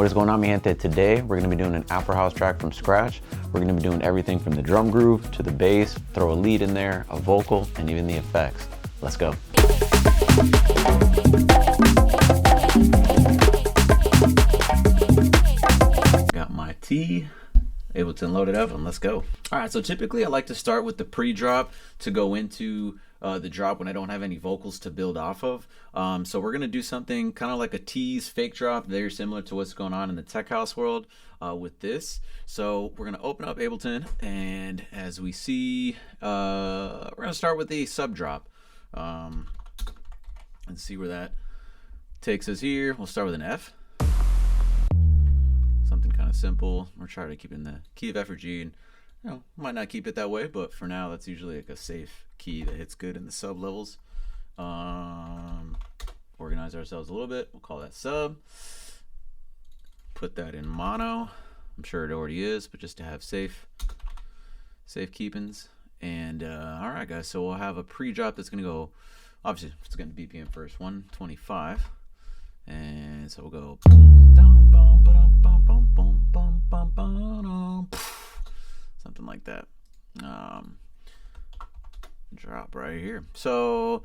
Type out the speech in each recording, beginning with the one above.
What is going on, mi gente? Today we're going to be doing an Afro house track from scratch. We're going to be doing everything from the drum groove to the bass, throw a lead in there, a vocal, and even the effects. Let's go. Got my T, Ableton loaded up, and let's go. All right, so typically I like to start with the pre-drop to go into the drop when I don't have any vocals to build off of. So we're gonna do something kind of like a tease fake drop, very similar to what's going on in the tech house world with this. So we're gonna open up Ableton, and as we see, we're gonna start with the sub drop and see where that takes us here. We'll start with an F. Something kind of simple. We're trying to keep in the key of F or G, and might not keep it that way, but for now that's usually like a safe key that hits good in the sub levels. Organize ourselves a little bit. We'll call that sub. Put that in mono. I'm sure it already is, but just to have safe keepings. And all right, guys. So we'll have a pre-drop that's gonna go. Obviously, it's gonna BPM first, 125, and so we'll go. Something like that. Drop right here. So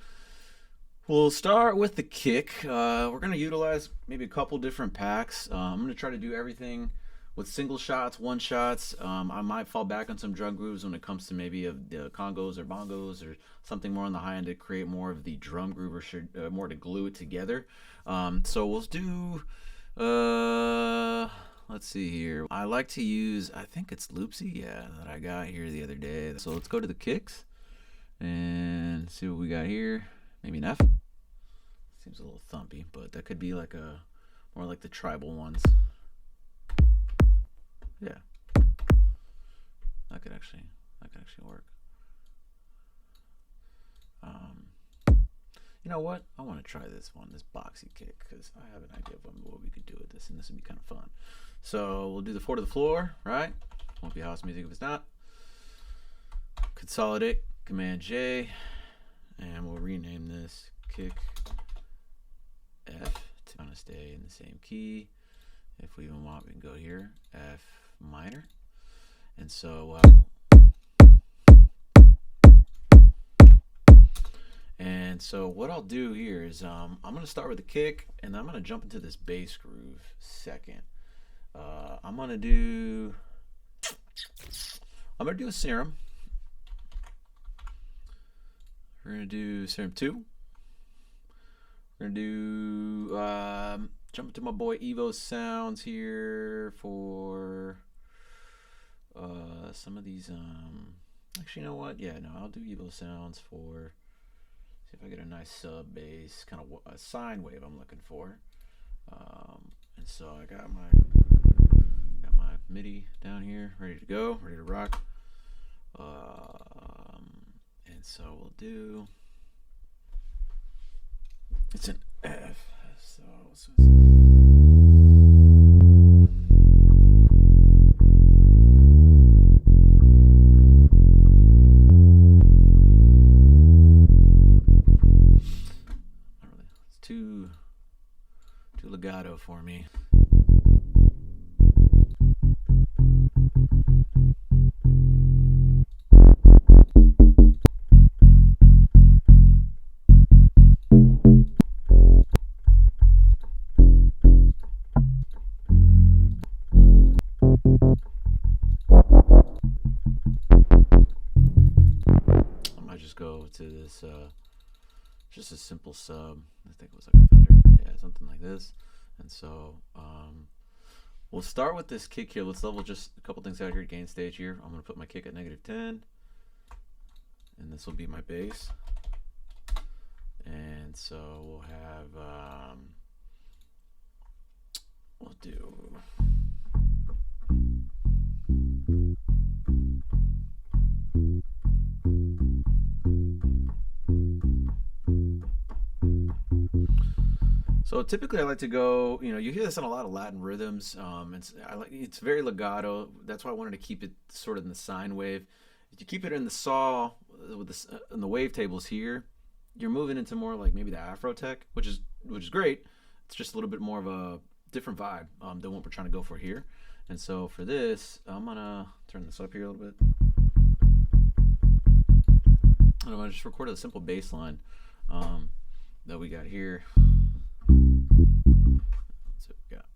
we'll start with the kick. We're going to utilize maybe a couple different packs. I'm going to try to do everything with single shots, one shots. I might fall back on some drum grooves when it comes to maybe the congos or bongos or something more on the high end to create more of the drum groove or more to glue it together. So we'll do let's see here. I like to use, I think it's Loopsy, that I got here the other day. So let's go to the kicks and see what we got here. Maybe an F. Seems a little thumpy, but that could be like more like the tribal ones. Yeah, that could actually work. You know what? I want to try this boxy kick, because I have an idea of what we could do with this, and this would be kind of fun. So we'll do the 4 to the floor, right? Won't be house music if it's not. Consolidate, Command J, and we'll rename this kick F to kind of stay in the same key. If we even want, we can go here, F minor. And so what I'll do here is I'm going to start with the kick, and I'm going to jump into this bass groove second. I'm going to do a serum. We're going to do serum 2. We're going to do jump into my boy Evo Sounds here for some of these. Actually, you know what? Yeah, no, I'll do Evo Sounds for. See if I get a nice sub bass, kind of a sine wave I'm looking for. And so I got my MIDI down here, ready to go, ready to rock. And so we'll do. It's an F. So too legato for me. I might just go to this just a simple sub. I think it was like a Fender, yeah, something like this. And so we'll start with this kick here. Let's level just a couple things out here. Gain stage here. I'm going to put my kick at -10, and this will be my bass. And so we'll have we'll do. So typically I like to go, you hear this in a lot of Latin rhythms. It's very legato. That's why I wanted to keep it sort of in the sine wave. If you keep it in the saw with in the wavetables here, you're moving into more like maybe the Afro tech, which is great. It's just a little bit more of a different vibe than what we're trying to go for here. And so for this, I'm gonna turn this up here a little bit. And I'm gonna just record a simple bass line that we got here. That's what we got.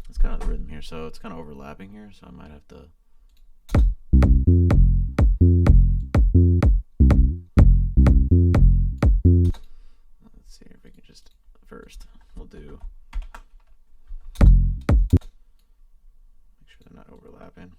That's kind of the rhythm here, so it's kind of overlapping here, so I might have to. Let's see if we can just first we'll do. Make sure they're not overlapping.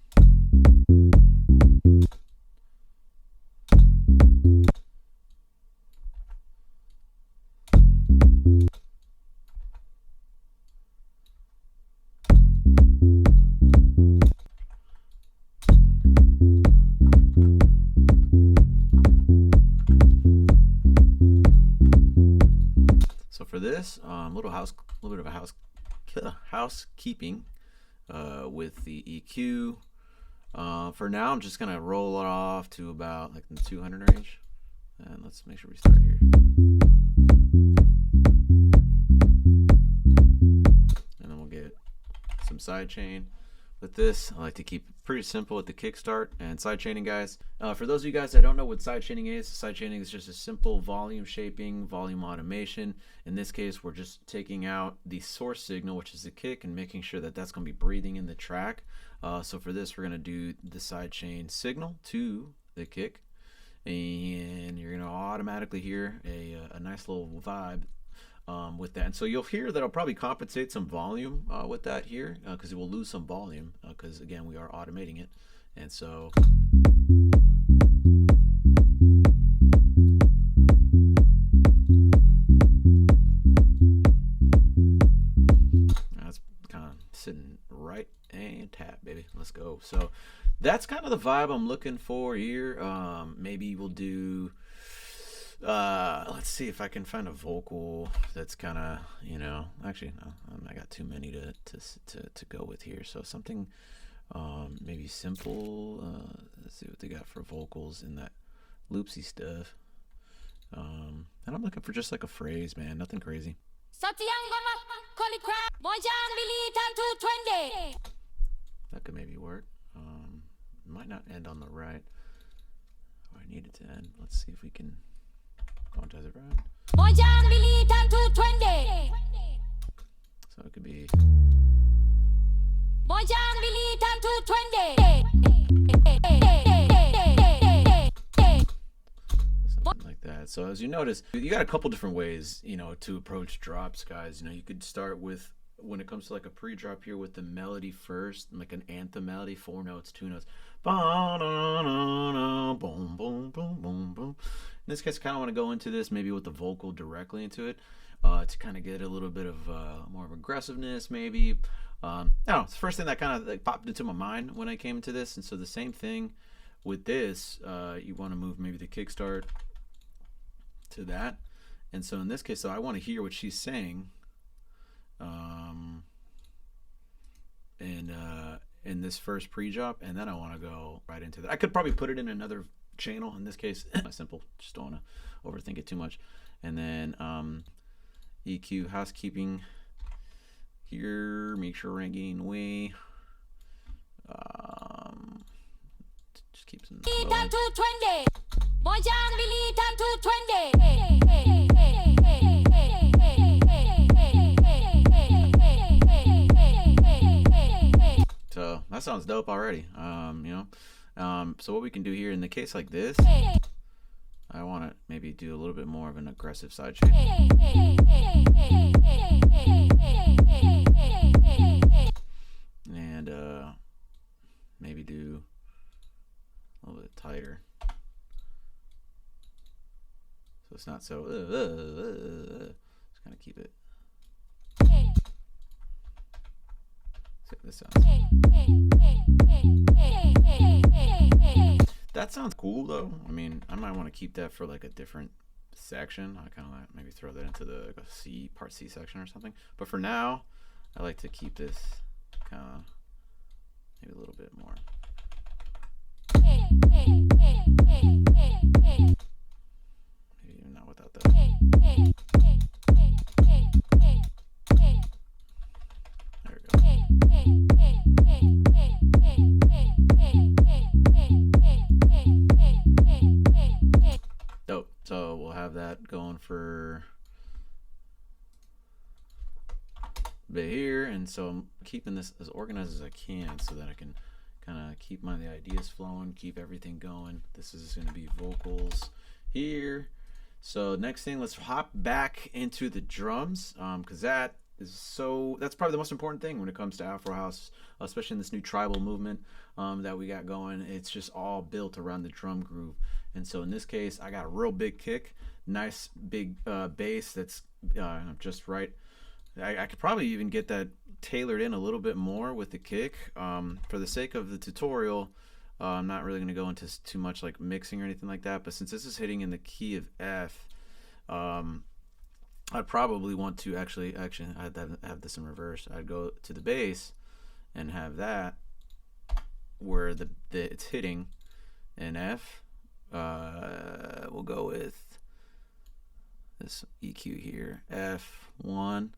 So for this, little bit of a housekeeping with the EQ. For now, I'm just gonna roll it off to about like in the 200 range, and let's make sure we start here. And then we'll get some side chain. With this, I like to keep it pretty simple at the kickstart and side chaining, guys. For those of you guys that don't know what side chaining is just a simple volume shaping, volume automation. In this case, we're just taking out the source signal, which is the kick, and making sure that that's going to be breathing in the track. So for this, we're going to do the side chain signal to the kick, and you're going to automatically hear a nice little vibe with that. And so you'll hear that I'll probably compensate some volume with that here, because it will lose some volume, because again, we are automating it. And so that's kind of sitting right and tap, baby. Let's go. So that's kind of the vibe I'm looking for here. Maybe we'll do let's see if I can find a vocal that's kind of, actually no, I got too many to go with here. So something maybe simple. Let's see what they got for vocals in that loopsy stuff. And I'm looking for just like a phrase, man, nothing crazy. That could maybe work. Might not end on the right. Oh, I need it to end. Let's see if we can quantize it right. So it could be something like that. So as you notice, you got a couple different ways, to approach drops, guys. You could start with, when it comes to like a pre-drop here, with the melody first, like an anthem melody, 4 notes, 2 notes. Boom, boom, boom, boom, boom. In this case, I kind of want to go into this maybe with the vocal directly into it, to kind of get a little bit of more of aggressiveness, maybe. I don't know. It's the first thing that kind of like popped into my mind when I came into this. And so the same thing with this, you want to move maybe the kickstart to that. And so in this case, I want to hear what she's saying. In this first pre-drop, and then I want to go right into that. I could probably put it in another channel. In this case, simple. Just don't want to overthink it too much. And then EQ housekeeping here. Make sure we're not getting away. Just keep some. So that sounds dope already. So what we can do here in the case like this, I want to maybe do a little bit more of an aggressive side chain. And maybe do a little bit tighter. So it's not so, just kind of keep it. This sounds. That sounds cool though. I mean, I might want to keep that for like a different section. I kind of like maybe throw that into the C part C section or something. But for now, I like to keep this kind of maybe a little bit more. Maybe even not without that. There we go. Dope. So we'll have that going for a bit here, and so I'm keeping this as organized as I can so that I can kind of keep the ideas flowing, keep everything going. This is going to be vocals here. So next thing, let's hop back into the drums, because that's probably the most important thing when it comes to Afro house, especially in this new tribal movement that we got going. It's just all built around the drum groove. And so in this case, I got a real big kick, nice big bass that's just right. I could probably even get that tailored in a little bit more with the kick. For the sake of the tutorial, I'm not really going to go into too much like mixing or anything like that, but since this is hitting in the key of F, I'd probably want to actually I'd have this in reverse. I'd go to the bass and have that where it's hitting in F. We'll go with this EQ here, F1.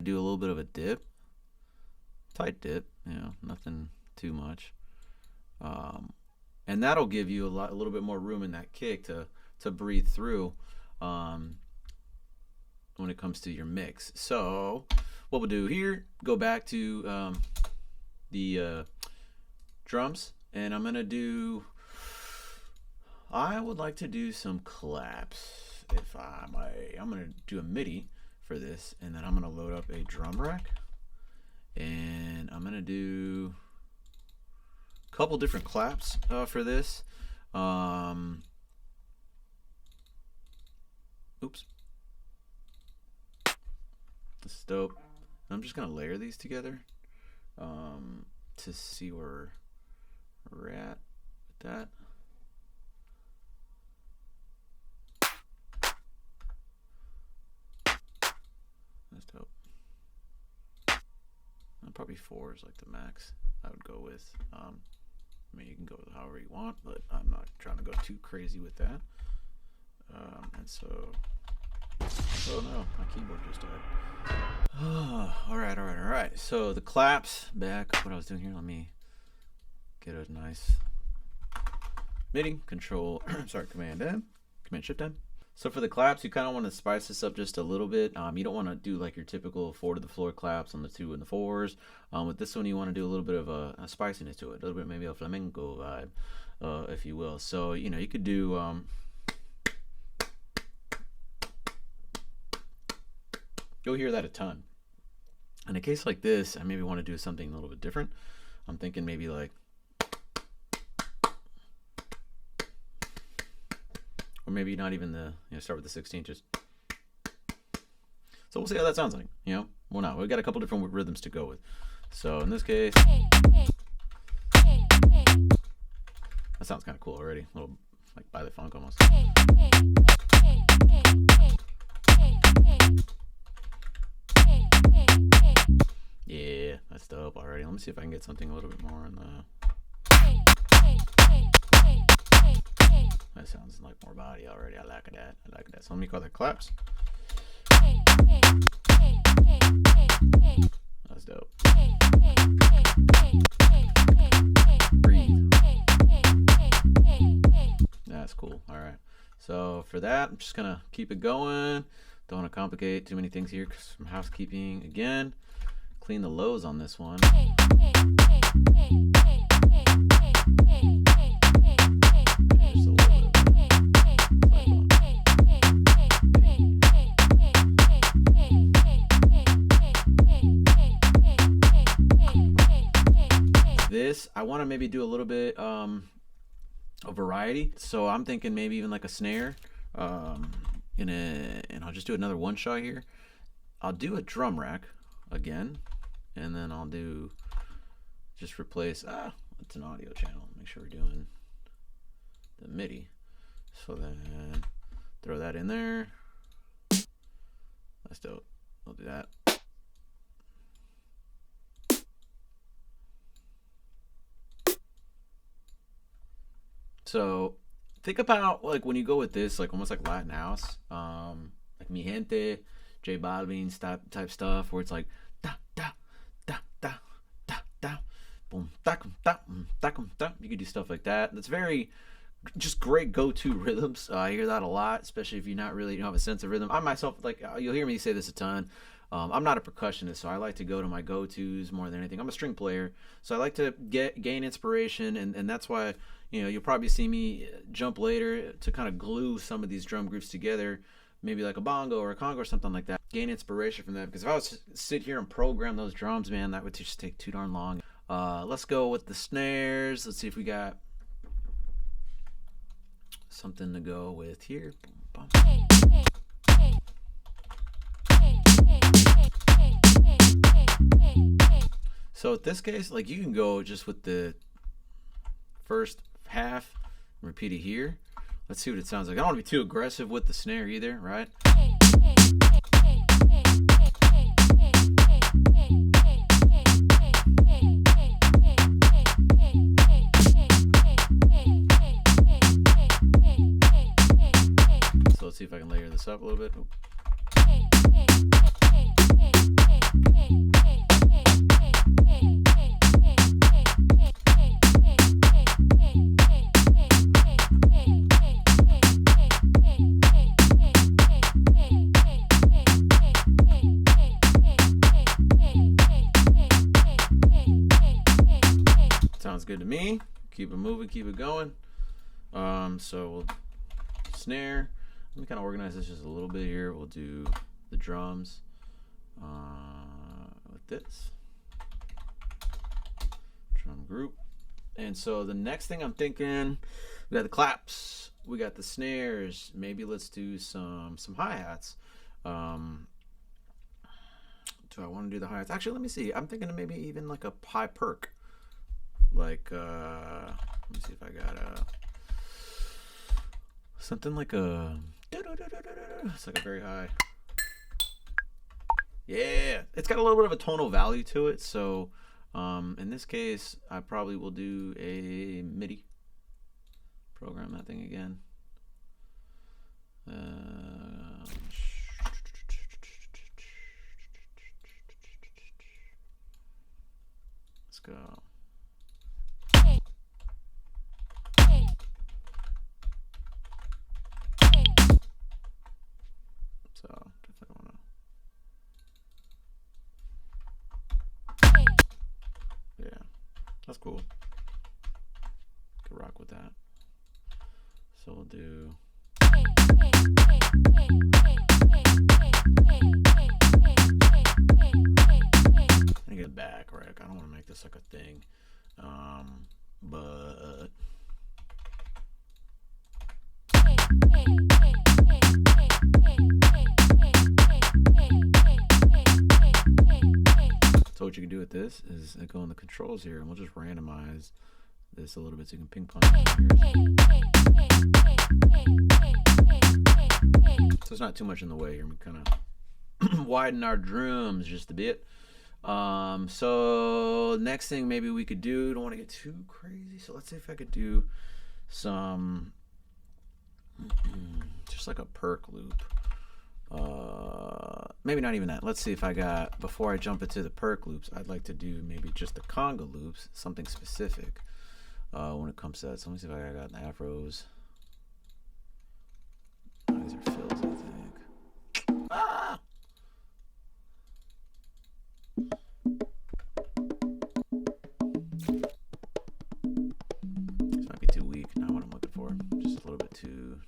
Do a little bit of a dip, tight dip, nothing too much, and that'll give you a little bit more room in that kick to breathe through when it comes to your mix. So what we'll do here, go back to the drums, and I would like to do some claps. If I'm gonna do a MIDI for this, and then I'm gonna load up a drum rack, and I'm gonna do a couple different claps for this. Oops, this is dope. I'm just gonna layer these together to see where we're at with that. That's dope. Probably 4 is like the max I would go with. I mean, you can go with however you want, but I'm not trying to go too crazy with that. And so, oh no, my keyboard just died. All right. So the claps, back what I was doing here. Let me get a nice MIDI control. Command M, Command Shift M. So for the claps, you kind of want to spice this up just a little bit. You don't want to do like your typical 4 to the floor claps on the 2 and the 4s. With this one, you want to do a little bit of a spiciness to it, a little bit maybe a flamenco vibe, if you will. So you could do. You'll hear that a ton. In a case like this, I maybe want to do something a little bit different. I'm thinking maybe like. Or maybe not even start with the 16, just. So we'll see how that sounds like, Well, no, we've got a couple different rhythms to go with. So in this case, that sounds kind of cool already. A little like by the funk almost. Yeah, that's dope already. Let me see if I can get something a little bit more in the. That sounds like more body already. I like that. So let me call that claps. That's dope. Breathe. That's cool. All right. So for that, I'm just gonna keep it going. Don't want to complicate too many things here because I'm housekeeping again. Clean the lows on this one. This I want to maybe do a little bit of variety, so I'm thinking maybe even like a snare, and I'll just do another one shot here. I'll do a drum rack again, and then I'll just replace it's an audio channel. Make sure we're doing the MIDI. So then throw that in there. That's dope. I'll do that. So think about like when you go with this, like almost like Latin house, like Mi Gente, J Balvin type stuff, where it's like da da da da da da, boom da da da da. You could do stuff like that. That's very just great go-to rhythms. I hear that a lot, especially if you're not really, you don't have a sense of rhythm. I myself, like, you'll hear me say this a ton. I'm not a percussionist, so I like to go to my go-tos more than anything. I'm a string player, so I like to gain inspiration, and that's why, you know, you'll probably see me jump later to kind of glue some of these drum groups together, maybe like a bongo or a conga or something like that. Gain inspiration from that, because if I was to sit here and program those drums, man, that would just take too darn long. Let's go with the snares. Let's see if we got something to go with here. Boom, boom. So in this case, like, you can go just with the first half and repeat it here. Let's see what it sounds like. I don't want to be too aggressive with the snare either, right? So let's see if I can layer this up a little bit. Sounds good to me. Keep it moving, keep it going. So we'll snare. Let me kind of organize this just a little bit here. We'll do the drums with this drum group. And so the next thing I'm thinking, we got the claps, we got the snares. Maybe let's do some hi-hats. Do I want to do the hi-hats? Actually, let me see. I'm thinking of maybe even like a high perk. Like, let me see if I got something like a, it's like a very high. Yeah, it's got a little bit of a tonal value to it. So in this case, I probably will do a MIDI. Program that thing again. Let's go. So definitely want to. Yeah, that's cool. Could rock with that. So we'll do. I get back, right? I don't want to make this like a thing, but. So what you can do with this is go in the controls here, and we'll just randomize this a little bit so you can ping pong. So it's not too much in the way here. We kind of widen our drums just a bit. So next thing maybe we could do, don't want to get too crazy, so let's see if I could do some just like a perk loop. Maybe not even that. Let's see if I got, before I jump into the perk loops, I'd like to do maybe just the conga loops, something specific when it comes to that. So let me see if I got the Afros. Oh, these are fills, I think. Ah! This might be too weak, not what I'm looking for. Just a little bit too.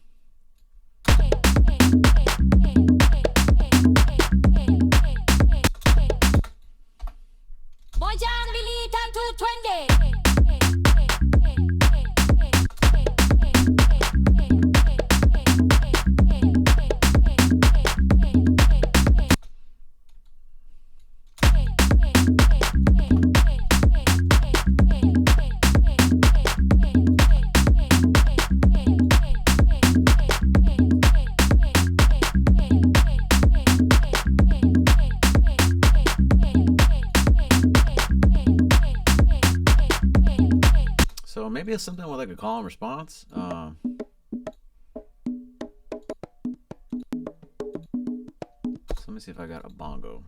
Maybe it's something with like a call and response. So let me see if I got a bongo.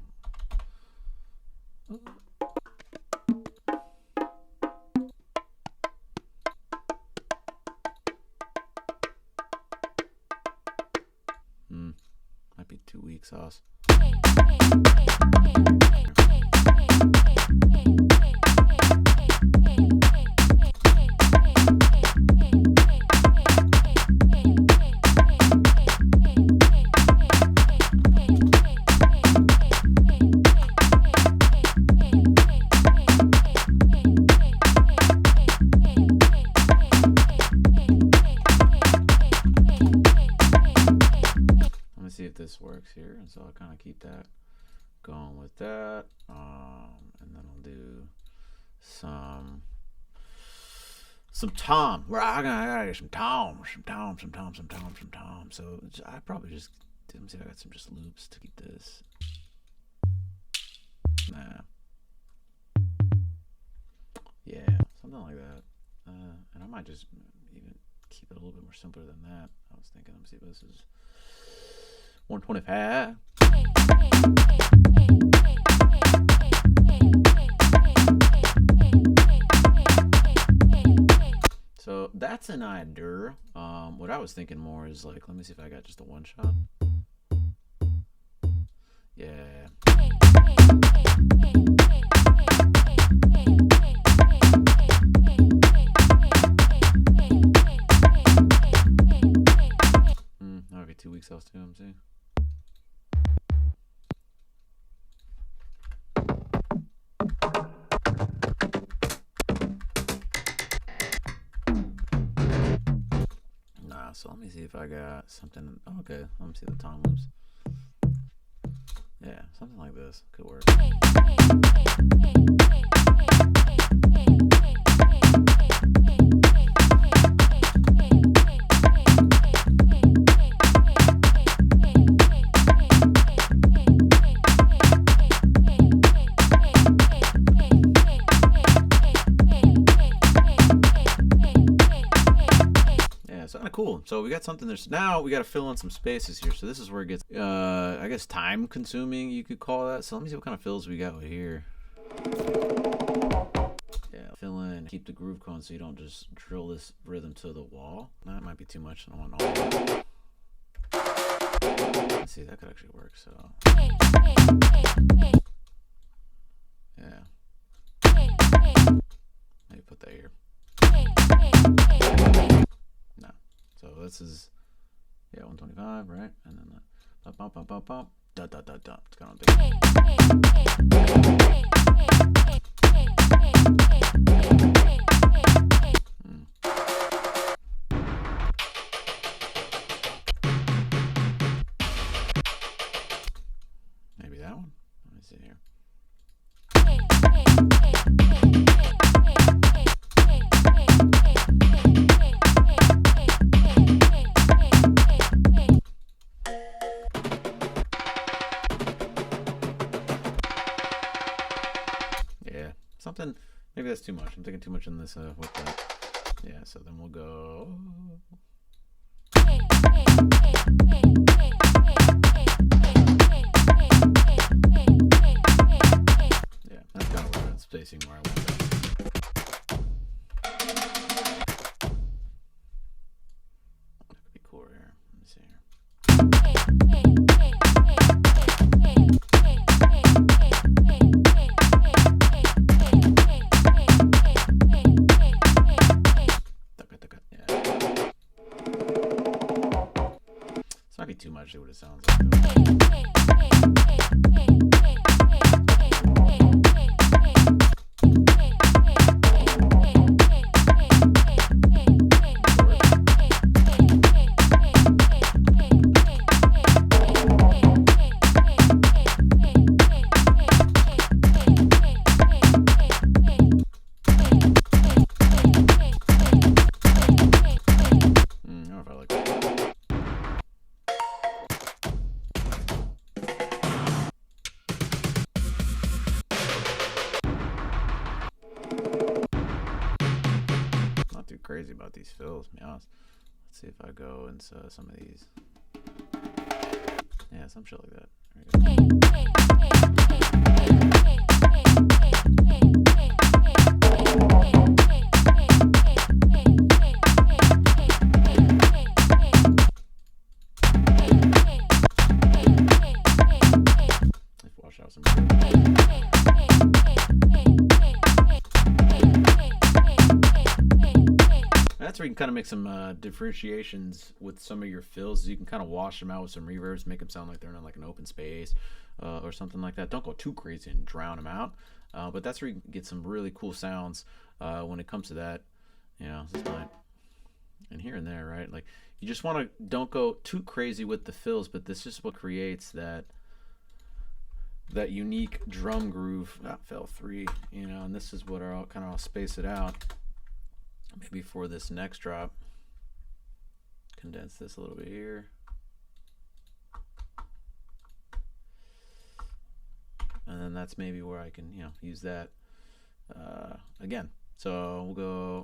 Might be too weak sauce. See if this works here, and so I'll kind of keep that going with that, and then I'll do some tom. I gotta get some tom. So I probably just let me see if I got some just loops to keep this. Nah, yeah, something like that, and I might just even keep it a little bit more simpler than that. I was thinking, let me see if this is 125. So that's an idea. What I was thinking more is like, let me see if I got just a one shot. Yeah. That would be 2 weeks else too, I'm saying. So let me see if I got something. Oh, okay, let me see the tom loops. Yeah, something like this could work. Cool. So we got something there. Now we got to fill in some spaces here. So this is where it gets, I guess, time consuming, you could call that. So let me see what kind of fills we got here. Yeah, fill in, keep the groove going so you don't just drill this rhythm to the wall. That might be too much. I don't want all. Let's see, that could actually work. So yeah, maybe put that here. No. So this is, yeah, 125, right? And then bump, da. It's kind of big. Maybe that one. Let me see here. Something, maybe that's too much. I'm thinking too much in this with that. Yeah, so then we'll go. Yeah, that's kind of where it's spacing where I want that. That could be cool right here. Let me see here. Might be too much to what it sounds like. crazy about these fills, to be honest. Let's see if I go into some of these. Yeah, some shit like that. There we go. Wash out some. That's where you can kind of make some differentiations with some of your fills. You can kind of wash them out with some reverbs, make them sound like they're in like an open space or something like that. Don't go too crazy and drown them out. But that's where you can get some really cool sounds when it comes to that. You know, it's fine. And here and there, right? Like you just want to don't go too crazy with the fills, but this is what creates that unique drum groove. Fell 3, you know, and this is what I'll space it out. Maybe for this next drop, condense this a little bit here. And then that's maybe where I can, you know, use that again. So we'll go.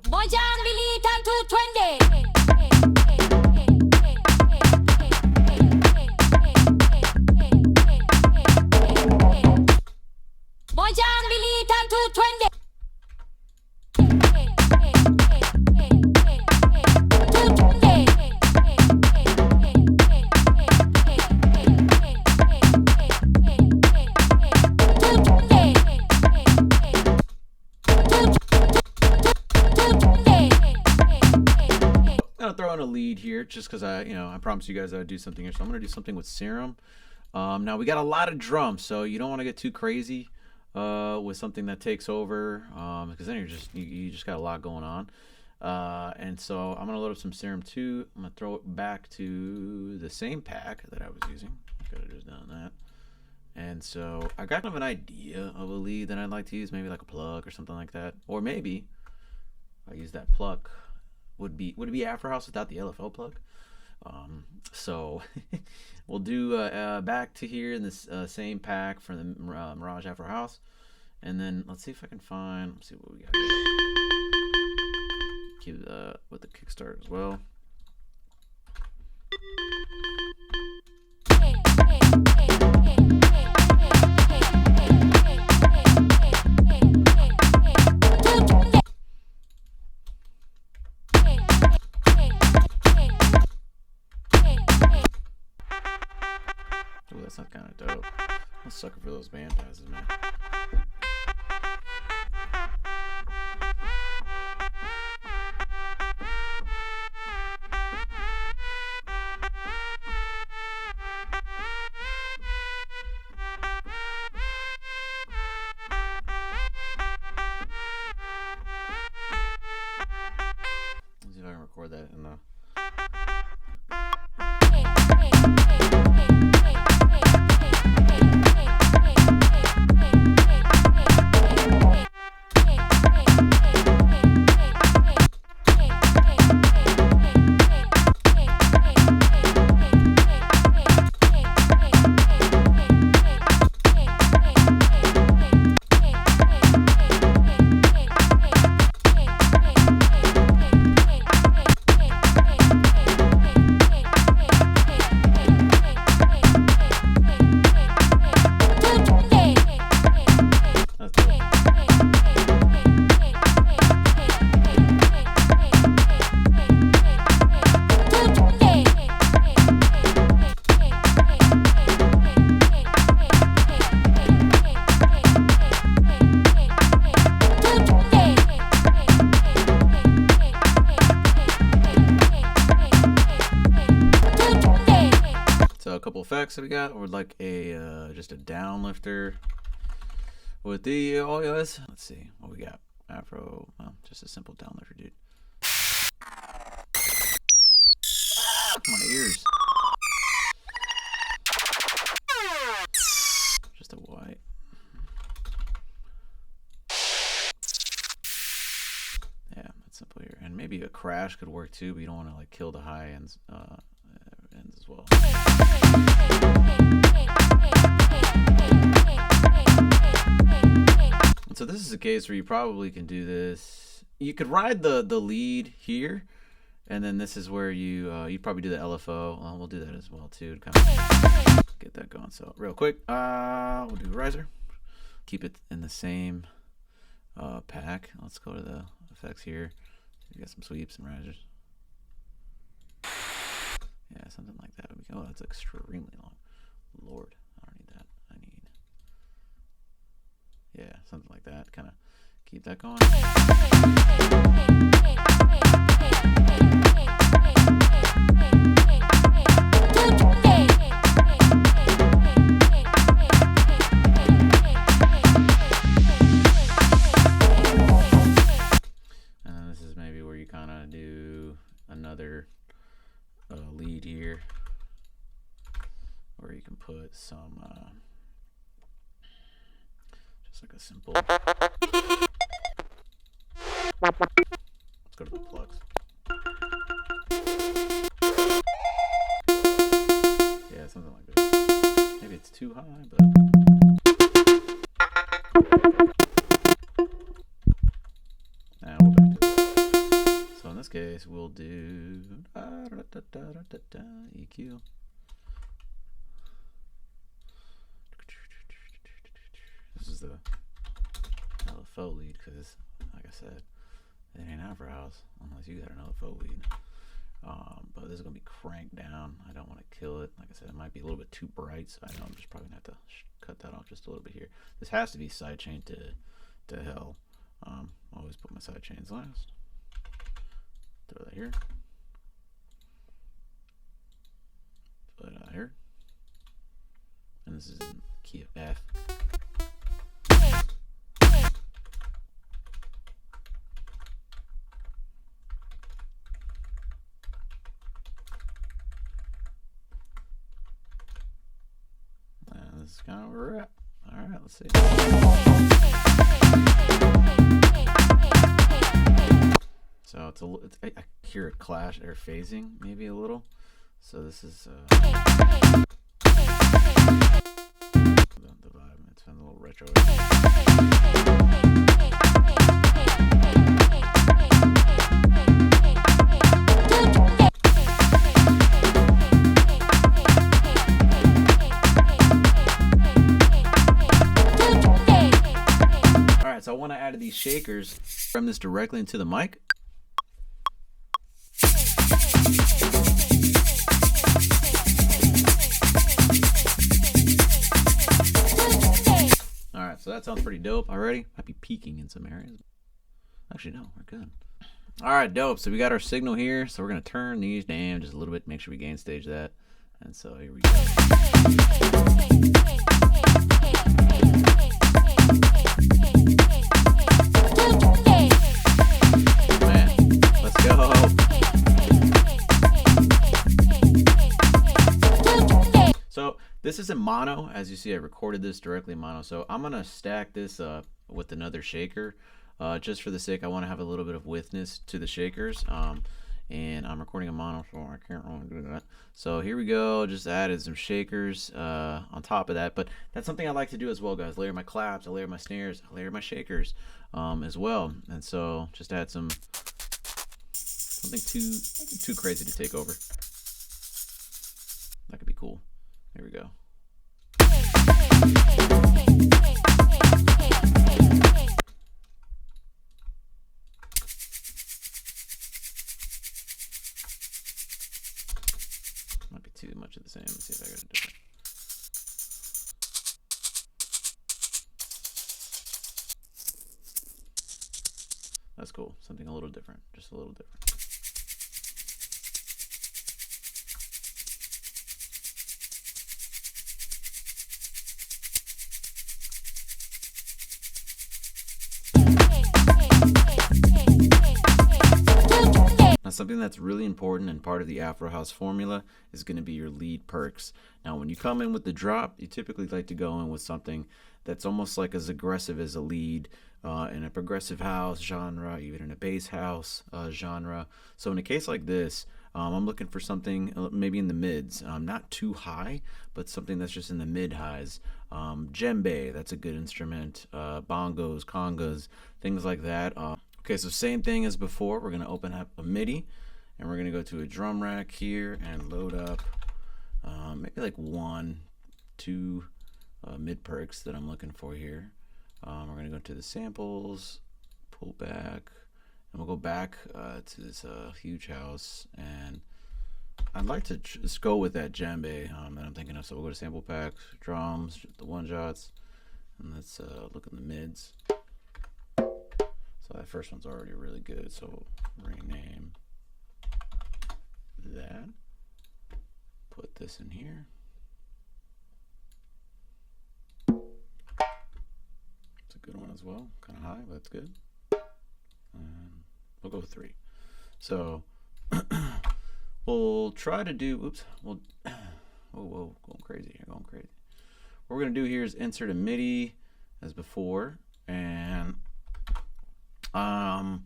Throw in a lead here just because I promised you guys I would do something here, so I'm gonna do something with serum. Now we got a lot of drums, so you don't want to get too crazy with something that takes over, because then you just got a lot going on. And so I'm gonna load up some serum too. I'm gonna throw it back to the same pack that I was using. Could have just done that. And so I got kind of an idea of a lead that I'd like to use, maybe like a plug or something like that, or maybe I use that plug. Would it be Afro House without the LFO plug? So we'll do back to here in this same pack for the Mirage Afro House, and then let's see if I can find. Let's see what we got. Keep with the kickstart as well. That sounds kind of dope. I'm a sucker for those band passes, man. Let's see if I can record that in the. Effects that we got, or like a just a down lifter with the OS. Let's see what we got. Afro, well, just a simple down lifter, dude. My ears. Just a white. Yeah, that's simple here. And maybe a crash could work too, but you don't want to like kill the high ends as well. And so this is a case where you probably can do this you could ride the lead here, and then this is where you'd probably do the LFO. Well, we'll do that as well too to kind of get that going. So real quick, we'll do riser. Keep it in the same pack. Let's go to the effects here. We got some sweeps and risers. Yeah, something like that. Oh, that's extremely long. Lord, I don't need that. I need, yeah, something like that. Kind of keep that going. And then this is maybe where you kind of do another lead here, where you can put some just like a simple, let's go to the plugs. Yeah, something like this. Maybe it's too high, but now we're back to this. So in this case we'll do EQ. This is the LFO lead because, like I said, it ain't Afro House unless you got an LFO lead. But this is going to be cranked down. I don't want to kill it. Like I said, it might be a little bit too bright, so I know I'm just probably going to have to cut that off just a little bit here. This has to be sidechained to hell. I always put my sidechains last. Throw that here. Put it out here. And this is in key of F. This is kind of where we're at. All right, let's see. So I hear a clash or phasing maybe a little. So this is the vibe. It's been a little retro. So I want to add these shakers from this directly into the mic. All right, so that sounds pretty dope already. Might be peaking in some areas. Actually, no, we're good. All right, dope. So we got our signal here. So we're going to turn these down just a little bit, make sure we gain stage that. And so here we go. So this is in mono. As you see, I recorded this directly in mono. So I'm going to stack this up with another shaker. Just for the sake, I want to have a little bit of widthness to the shakers. And I'm recording in mono, so I can't really do that. So here we go. Just added some shakers on top of that. But that's something I like to do as well, guys. Layer my claps, I layer my snares, I layer my shakers as well. And so just add something too crazy to take over. That could be cool. Here we go. Might be too much of the same. Let's see if I got a different. That's cool. Something a little different. Just a little different. Something that's really important and part of the Afro House formula is going to be your lead perks. Now, when you come in with the drop, you typically like to go in with something that's almost like as aggressive as a lead in a progressive house genre, even in a bass house genre. So in a case like this, I'm looking for something maybe in the mids, not too high, but something that's just in the mid highs. Djembe, that's a good instrument. Bongos, congas, things like that. Okay, so same thing as before. We're going to open up a MIDI, and we're going to go to a drum rack here and load up maybe like 1, 2 mid perks that I'm looking for here. We're going to go to the samples, pull back, and we'll go back to this huge house. And I'd like to just go with that djembe that I'm thinking of. So we'll go to sample packs, drums, the one shots, and let's look at the mids. So that first one's already really good. So rename that. Put this in here. It's a good one as well. Kind of high, but it's good. And we'll go with 3. So we'll try to do, oops, we'll, whoa, going crazy here, going crazy. What we're going to do here is insert a MIDI as before. And I'm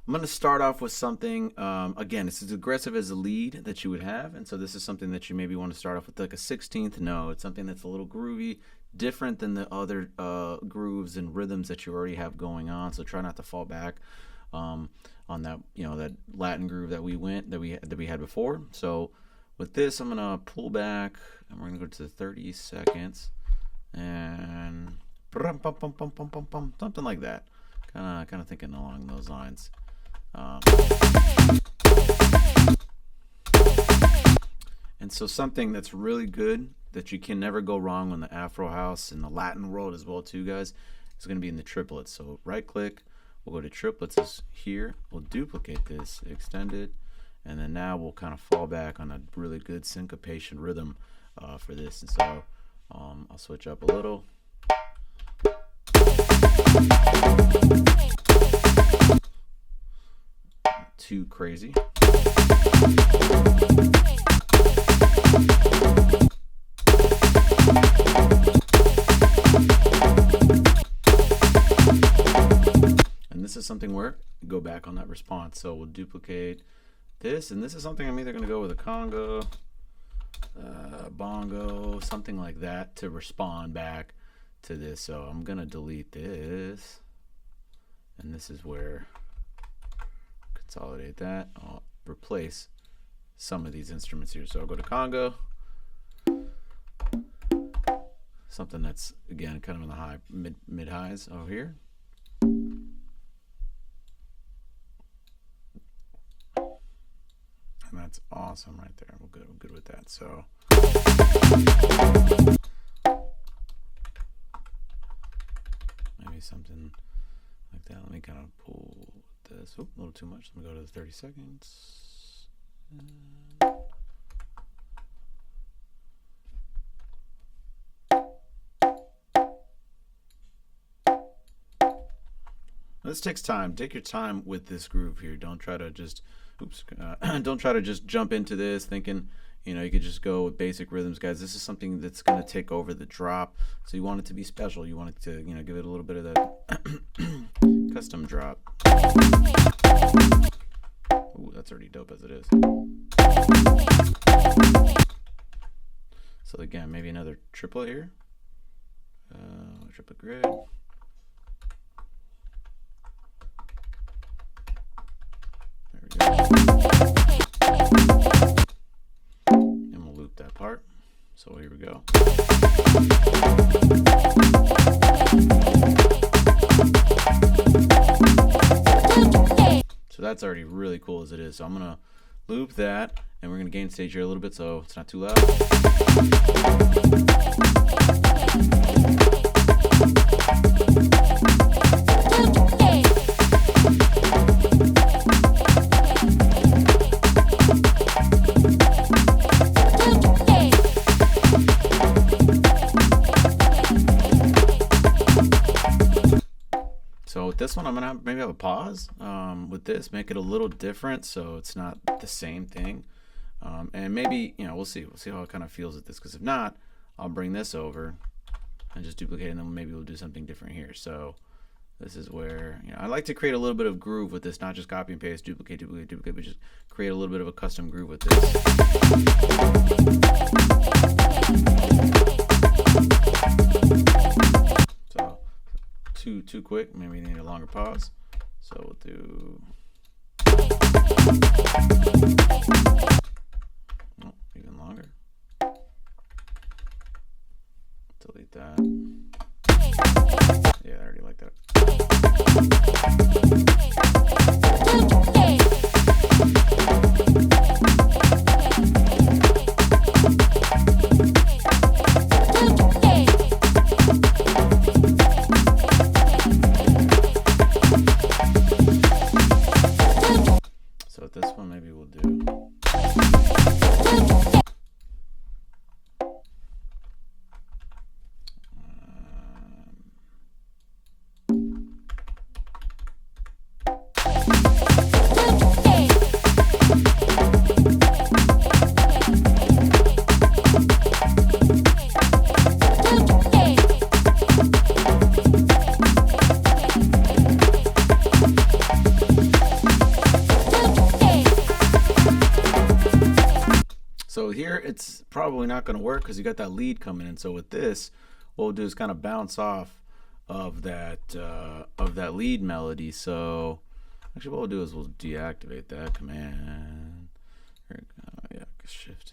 going to start off with something, again, it's as aggressive as a lead that you would have. And so this is something that you maybe want to start off with like a 16th note, something that's a little groovy, different than the other grooves and rhythms that you already have going on. So try not to fall back on that, that Latin groove that we had before. So with this, I'm going to pull back and we're going to go to 30 seconds and something like that. Kind of thinking along those lines. And so something that's really good that you can never go wrong on the Afro house in the Latin world as well too, guys, is going to be in the triplets. So right click, we'll go to triplets is here, we'll duplicate this, extend it, and then now we'll kind of fall back on a really good syncopation rhythm for this. And so I'll switch up a little. Too crazy. And this is something where you go back on that response. So we'll duplicate this, and this is something I'm either going to go with a conga, bongo, something like that to respond back to this. So I'm going to delete this, and this is where consolidate that. I'll replace some of these instruments here. So I'll go to conga, something that's again kind of in the high mid highs over here. And that's awesome right there. We're good with that. So maybe something like that. Let me kind of pull this. Oop, a little too much. Let me go to the 30 seconds. This takes time. Take your time with this groove here. Don't try to just, don't try to just jump into this thinking, you could just go with basic rhythms, guys. This is something that's going to take over the drop. So you want it to be special. You want it to, give it a little bit of that custom drop. Ooh, that's already dope as it is. So again, maybe another triplet here. Triplet grid. There we go. And we'll loop that part. So here we go. So that's already really cool as it is. So I'm gonna loop that, and we're gonna gain stage here a little bit so it's not too loud. So with this one, I'm gonna maybe have a pause with this, make it a little different so it's not the same thing, and maybe we'll see how it kind of feels with this, because if not, I'll bring this over and just duplicate it, and then maybe we'll do something different here. So this is where I like to create a little bit of groove with this, not just copy and paste, duplicate, but just create a little bit of a custom groove with this. So too quick, maybe you need a longer pause. So we'll do. Oh, even longer. Delete that. Yeah, I already like that. So with this one, maybe we'll do. So here it's probably not going to work because you got that lead coming in. So with this, what we'll do is kind of bounce off of that lead melody. So actually, what we'll do is we'll deactivate that command. Yeah, shift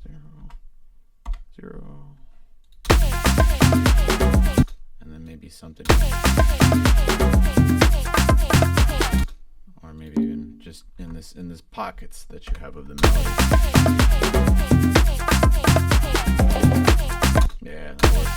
0, 0, and then maybe something, or maybe even just in this pockets that you have of the melody. Yeah, that works.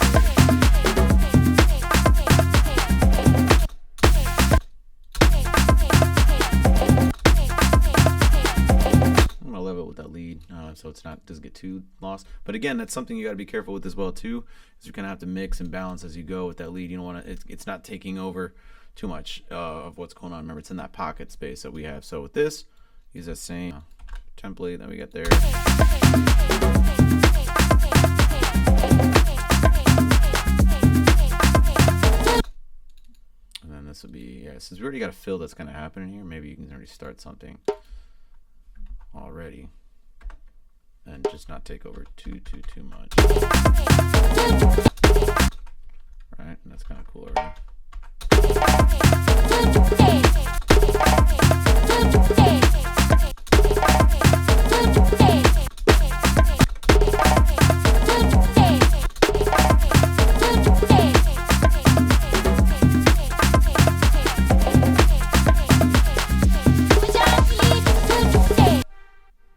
I'm gonna level it with that lead, so it's not doesn't get too lost. But again, that's something you got to be careful with as well too, is you're gonna have to mix and balance as you go with that lead. You don't want to. It's not taking over too much of what's going on. Remember, it's in that pocket space that we have. So with this, use that same template that we got there. And then this will be, yeah, since we already got a fill that's kind of happening here, maybe you can already start something already and just not take over too much. Right, and that's kind of cool already.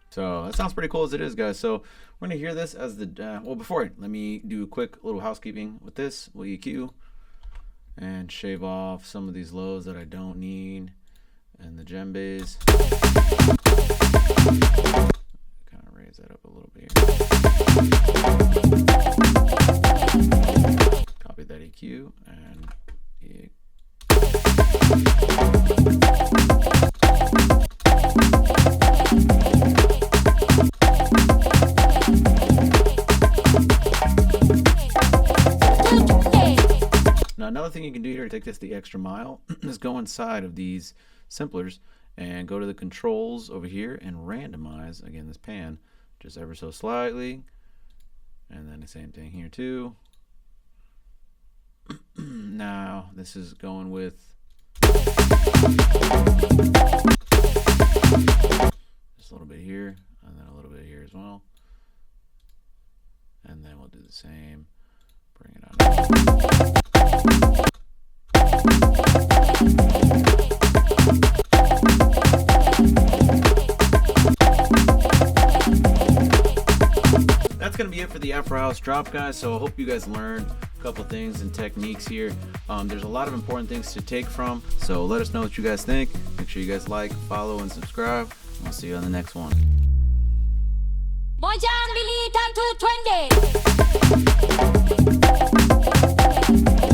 So that sounds pretty cool as it is, guys. So we're gonna hear this as the well. Before, let me do a quick little housekeeping with this. We'll EQ and shave off some of these lows that I don't need, and the djembes. Kind of raise that up a little bit here. Copy that EQ and now another thing you can do here to take this the extra mile is go inside of these samplers and go to the controls over here and randomize again this pan just ever so slightly, and then the same thing here too. Now this is going with just a little bit here and then a little bit here as well, and then we'll do the same, bring it on. That's going to be it for the Afro House drop, guys. So I hope you guys learned a couple things and techniques here. There's a lot of important things to take from, so let us know what you guys think. Make sure you guys like, follow, and subscribe. I'll see you on the next one. Mojan Billy 220.